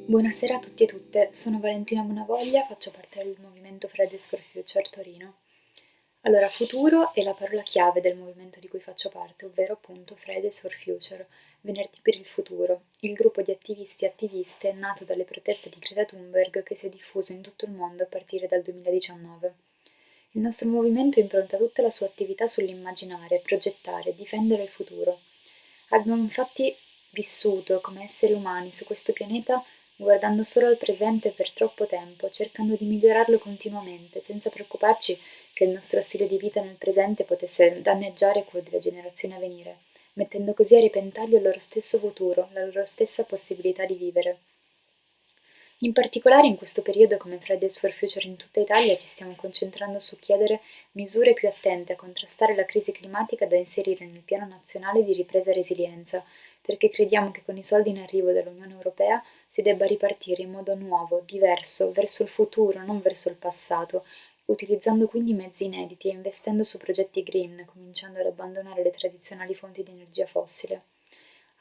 Buonasera a tutti e tutte, sono Valentina Bonavoglia, faccio parte del movimento Fridays for Future Torino. Allora, futuro è la parola chiave del movimento di cui faccio parte, ovvero appunto Fridays for Future, Venerdì per il futuro, il gruppo di attivisti e attiviste nato dalle proteste di Greta Thunberg che si è diffuso in tutto il mondo a partire dal 2019. Il nostro movimento impronta tutta la sua attività sull'immaginare, progettare, difendere il futuro. Abbiamo infatti vissuto come esseri umani su questo pianeta guardando solo al presente per troppo tempo, cercando di migliorarlo continuamente, senza preoccuparci che il nostro stile di vita nel presente potesse danneggiare quello delle generazioni a venire, mettendo così a repentaglio il loro stesso futuro, la loro stessa possibilità di vivere. In particolare in questo periodo come Fridays for Future in tutta Italia ci stiamo concentrando su chiedere misure più attente a contrastare la crisi climatica da inserire nel Piano Nazionale di Ripresa e Resilienza, perché crediamo che con i soldi in arrivo dall'Unione Europea si debba ripartire in modo nuovo, diverso, verso il futuro, non verso il passato, utilizzando quindi mezzi inediti e investendo su progetti green, cominciando ad abbandonare le tradizionali fonti di energia fossile.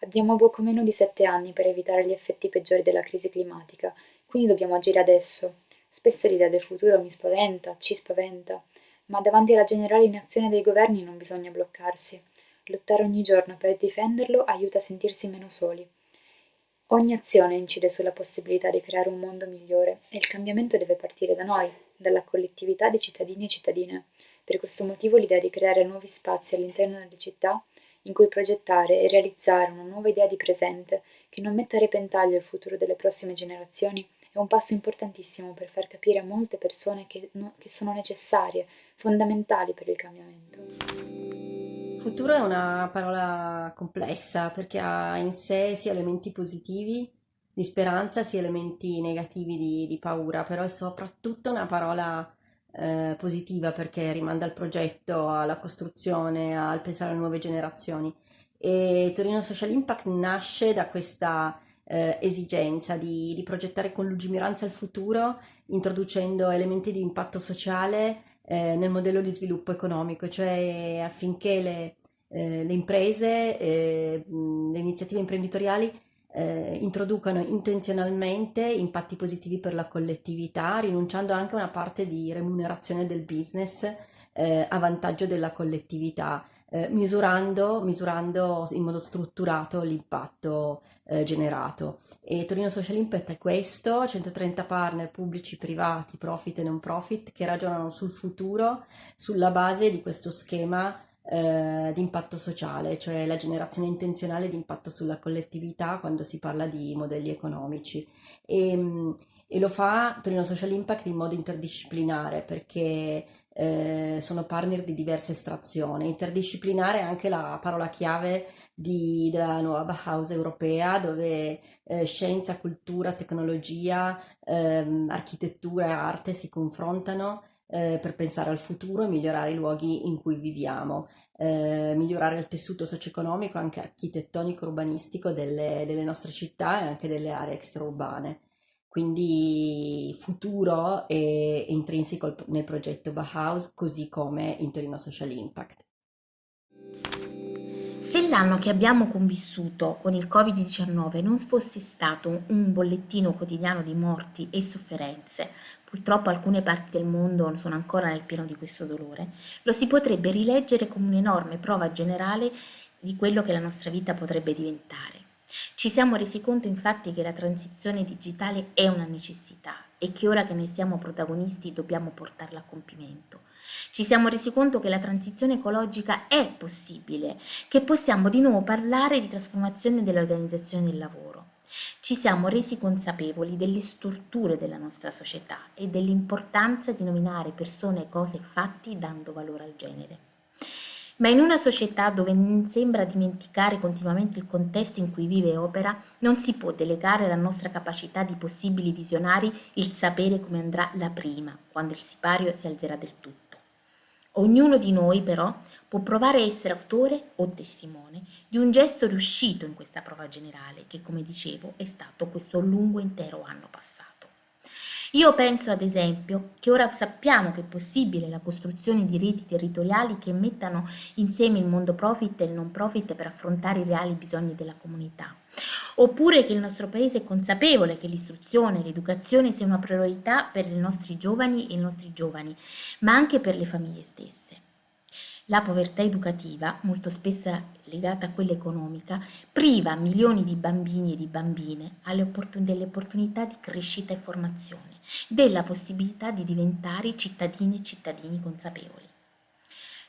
Abbiamo poco meno di 7 anni per evitare gli effetti peggiori della crisi climatica, quindi dobbiamo agire adesso. Spesso l'idea del futuro mi spaventa, ci spaventa, ma davanti alla generale inazione dei governi non bisogna bloccarsi. Lottare ogni giorno per difenderlo aiuta a sentirsi meno soli. Ogni azione incide sulla possibilità di creare un mondo migliore e il cambiamento deve partire da noi, dalla collettività di cittadini e cittadine. Per questo motivo l'idea di creare nuovi spazi all'interno delle città in cui progettare e realizzare una nuova idea di presente che non metta a repentaglio il futuro delle prossime generazioni è un passo importantissimo per far capire a molte persone che sono necessarie, fondamentali per il cambiamento. Futuro è una parola complessa perché ha in sé sia elementi positivi di speranza sia elementi negativi di paura, però è soprattutto una parola positiva perché rimanda al progetto, alla costruzione, al pensare alle nuove generazioni. E Torino Social Impact nasce da questa esigenza di progettare con lungimiranza il futuro, introducendo elementi di impatto sociale nel modello di sviluppo economico, cioè affinché le imprese, le iniziative imprenditoriali introducano intenzionalmente impatti positivi per la collettività, rinunciando anche a una parte di remunerazione del business a vantaggio della collettività, misurando in modo strutturato l'impatto generato. E Torino Social Impact è questo: 130 partner pubblici, privati, profit e non profit, che ragionano sul futuro sulla base di questo schema di impatto sociale, cioè la generazione intenzionale di impatto sulla collettività quando si parla di modelli economici. E lo fa Torino Social Impact in modo interdisciplinare perché sono partner di diverse estrazioni. Interdisciplinare è anche la parola chiave della nuova Bauhaus europea, dove scienza, cultura, tecnologia, architettura e arte si confrontano per pensare al futuro e migliorare i luoghi in cui viviamo, migliorare il tessuto socio-economico, anche architettonico, urbanistico delle nostre città e anche delle aree extraurbane. Quindi futuro è intrinseco nel progetto Bauhaus, così come in Torino Social Impact. Se l'anno che abbiamo convissuto con il Covid-19 non fosse stato un bollettino quotidiano di morti e sofferenze, purtroppo alcune parti del mondo sono ancora nel pieno di questo dolore, lo si potrebbe rileggere come un'enorme prova generale di quello che la nostra vita potrebbe diventare. Ci siamo resi conto infatti che la transizione digitale è una necessità e che ora che ne siamo protagonisti dobbiamo portarla a compimento. Ci siamo resi conto che la transizione ecologica è possibile, che possiamo di nuovo parlare di trasformazione dell'organizzazione del lavoro. Ci siamo resi consapevoli delle strutture della nostra società e dell'importanza di nominare persone, cose e fatti dando valore al genere. Ma in una società dove sembra dimenticare continuamente il contesto in cui vive e opera, non si può delegare alla nostra capacità di possibili visionari il sapere come andrà la prima, quando il sipario si alzerà del tutto. Ognuno di noi però può provare a essere autore o testimone di un gesto riuscito in questa prova generale che, come dicevo, è stato questo lungo intero anno passato. Io penso ad esempio che ora sappiamo che è possibile la costruzione di reti territoriali che mettano insieme il mondo profit e il non profit per affrontare i reali bisogni della comunità. oppure che il nostro paese è consapevole che l'istruzione e l'educazione sia una priorità per i nostri giovani e i nostri giovani, ma anche per le famiglie stesse. La povertà educativa, molto spesso legata a quella economica, priva milioni di bambini e di bambine delle opportunità di crescita e formazione, della possibilità di diventare cittadine e cittadini consapevoli.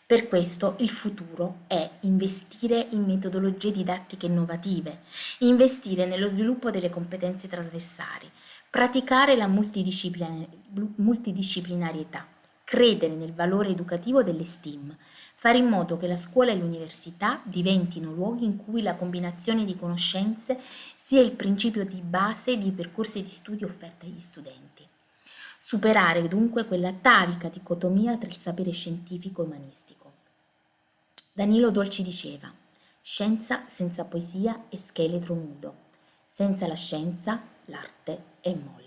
Per questo il futuro è investire in metodologie didattiche innovative, investire nello sviluppo delle competenze trasversali, praticare la multidisciplinarietà, credere nel valore educativo delle STEAM, fare in modo che la scuola e l'università diventino luoghi in cui la combinazione di conoscenze sia il principio di base dei percorsi di studio offerti agli studenti. Superare dunque quella atavica dicotomia tra il sapere scientifico e umanistico. Danilo Dolci diceva: scienza senza poesia è scheletro nudo, senza la scienza l'arte è molle.